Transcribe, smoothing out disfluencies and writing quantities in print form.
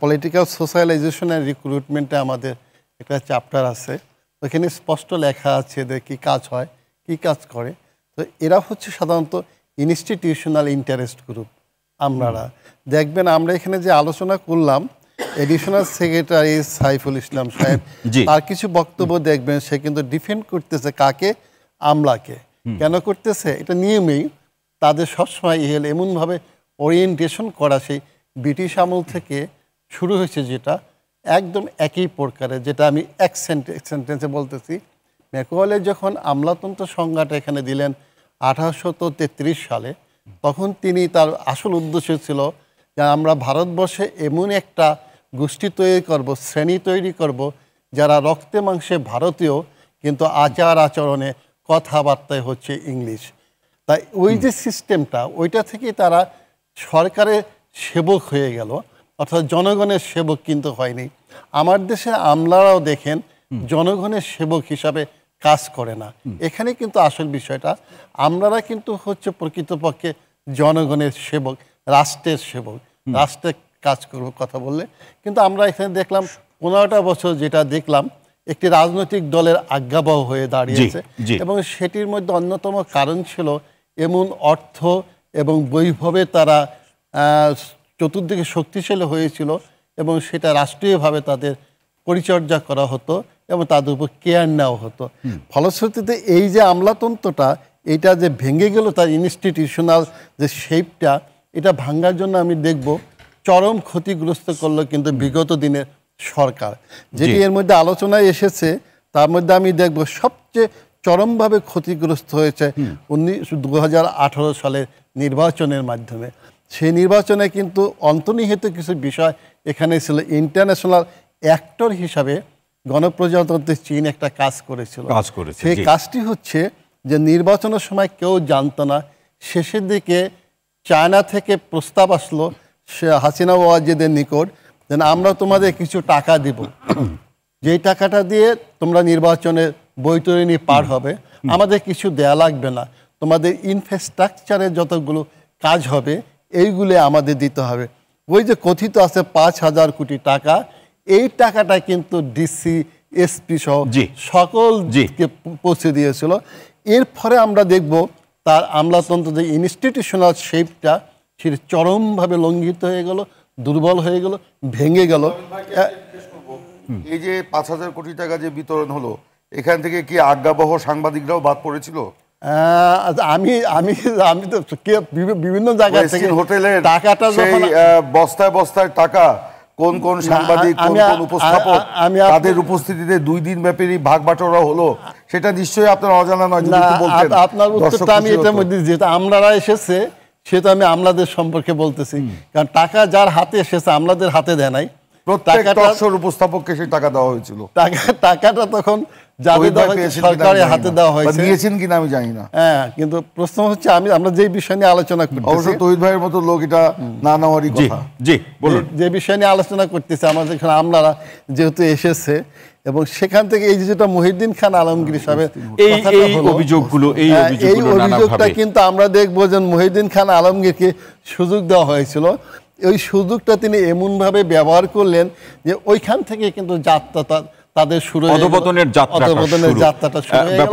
Political socialisation and রিক্রুটমেন্টে আমাদের একটা chapter আছে, ওখানে স্পষ্ট লেখা আছে যে কী কাজ হয়, কী কাজ করে। তো এরা হচ্ছে সাধারণত ইনস্টিটিউশনাল ইন্টারেস্ট গ্রুপ। আপনারা দেখবেন আমরা এখানে যে আলোচনা করলাম, এডিশনাল সেক্রেটারি সাইফুল ইসলাম সাহেব তার কিছু বক্তব্য দেখবেন, সে কিন্তু ডিফেন্ড করতেছে কাকে, আমলাকে। কেন করতেছে? এটা নিয়মেই তাদের সবসময় এমনভাবে ওরিয়েন্টেশন করা, সেই ব্রিটিশ আমল থেকে শুরু হয়েছে, যেটা একদম একই প্রকারে, যেটা আমি এক সেন্টেন্সে বলতেছি। ম্যাকওয়েল যখন আমলাতন্ত্র সংজ্ঞাটা এখানে দিলেন 1833 সালে, তখন তিনি তার আসল উদ্দেশ্য ছিল যে আমরা ভারতবর্ষে এমন একটা গোষ্ঠী তৈরি করব, শ্রেণী তৈরি করব, যারা রক্তে মাংসে ভারতীয়, কিন্তু আচার আচরণে কথাবার্তায় হচ্ছে ইংলিশ। তাই ওই যে সিস্টেমটা, ওইটা থেকেই তারা সরকারের সেবক হয়ে গেল, অর্থাৎ জনগণের সেবক কিন্তু হয়নি। আমার দেশে আমলারাও দেখেন জনগণের সেবক হিসাবে কাজ করে না। এখানে কিন্তু আসল বিষয়টা, আমলারা কিন্তু হচ্ছে প্রকৃতপক্ষে জনগণের সেবক, রাষ্ট্রের সেবক, রাষ্ট্রের কাজ করব কথা বললে। কিন্তু আমরা এখানে দেখলাম 15টা বছর যেটা দেখলাম, একটি রাজনৈতিক দলের আজ্ঞাবহ হয়ে দাঁড়িয়েছে, এবং সেটির মধ্যে অন্যতম কারণ ছিল এমন অর্থ এবং বৈভবে তারা চতুর্দিকে শক্তিশালী হয়েছিল, এবং সেটা রাষ্ট্রীয়ভাবে তাদের পরিচর্যা করা হতো এবং তাদের উপর কেয়ার নেওয়া হতো। ফলশ্রুতিতে এই যে আমলাতন্ত্রটা, এটা যে ভেঙে গেল, তার ইনস্টিটিউশনাল যে শেপটা, এটা ভাঙার জন্য আমি দেখব চরম ক্ষতিগ্রস্ত করলো কিন্তু বিগত দিনের সরকার। যেটি এর মধ্যে আলোচনায় এসেছে, তার মধ্যে আমি দেখব সবচেয়ে চরমভাবে ক্ষতিগ্রস্ত হয়েছে 2018 সালের নির্বাচনের মাধ্যমে। সেই নির্বাচনে কিন্তু অন্তর্নিহিত কিছু বিষয় এখানে ছিল। ইন্টারন্যাশনাল অ্যাক্টর হিসাবে গণপ্রজাতন্ত্রী চীন একটা কাজ করেছিল। সেই কাজটি হচ্ছে যে নির্বাচনের সময় কেউ জানতো না, শেষের দিকে চায়না থেকে প্রস্তাব আসলো হাসিনা ওয়াজেদের নিকট, যেন আমরা তোমাদের কিছু টাকা দিব, যেই টাকাটা দিয়ে তোমরা নির্বাচনের বৈতরণী পার হবে, আমাদের কিছু দেয়া লাগবে না, তোমাদের ইনফ্রাস্ট্রাকচারের যতগুলো কাজ হবে এইগুলো আমাদের দিতে হবে। ওই যে কথিত আছে 5,000 কোটি টাকা, এই টাকাটা কিন্তু ডিসি এসপি সহ সকলকে পৌঁছে দিয়েছিল। এর ফলে আমরা দেখব তার আমলাতন্ত্র যে ইনস্টিটিউশনাল শেপটা, সেটা চরমভাবে লঙ্ঘিত হয়ে গেল, দুর্বল হয়ে গেল, ভেঙে গেল। এই যে 5,000 কোটি টাকা যে বিতরণ হলো, এখান থেকে কি আজ্ঞাবহ সাংবাদিকরাও বাদ পড়েছিল? আমি আমি আমি তো বিভিন্ন জায়গা থেকে হোটেলের টাকাটা, যখন বস্তায় বস্তায় টাকা, কোন কোন সাংবাদিক, কোন কোন উপস্থাপক, তাদের উপস্থিতিতে 2 দিন ব্যাপী ভাগ বাটোয়ারা হলো, সেটা নিশ্চয়ই আপনার অজানা নয়। আপনার উত্তরটা আমি এটার মধ্যে, যেটা আমলারা এসেছে সেটা আমি আমলাদের সম্পর্কে বলতেছি, কারণ টাকা যার হাতে এসেছে আমলাদের হাতে দেয় নাই। প্রত্যেক উপস্থাপককে সেই টাকা দেওয়া হয়েছিল। টাকাটা তখন সরকারের হাতে দেওয়া হয়েছে, নিয়েছেন কিনা আমি জানি না। হ্যাঁ, কিন্তু প্রশ্ন হচ্ছে আমরা যে বিষয় নিয়ে আলোচনা করতেছি, অবশ্য তৌহিদ ভাইয়ের মতো লোক এটা না নেওয়ারই কথা। যে বিষয় নিয়ে আলোচনা করতেছি, আমাদের এখানে আমলারা যেহেতু এসেছে, এবং সেখান থেকে এই যেটা মহিউদ্দিন খান আলমগীর সাহেবের এই অভিযোগগুলো, এই অভিযোগটা কিন্তু আমরা দেখবো যে মহিউদ্দিন খান আলমগীরকে সুযোগ দেওয়া হয়েছিল। ওই সুযোগটা তিনি এমনভাবে ব্যবহার করলেন যে ওইখান থেকে কিন্তু যাত্রা তাদের শুরু, অধঃপতনের যাত্রাটা শুরু হয়ে গেল।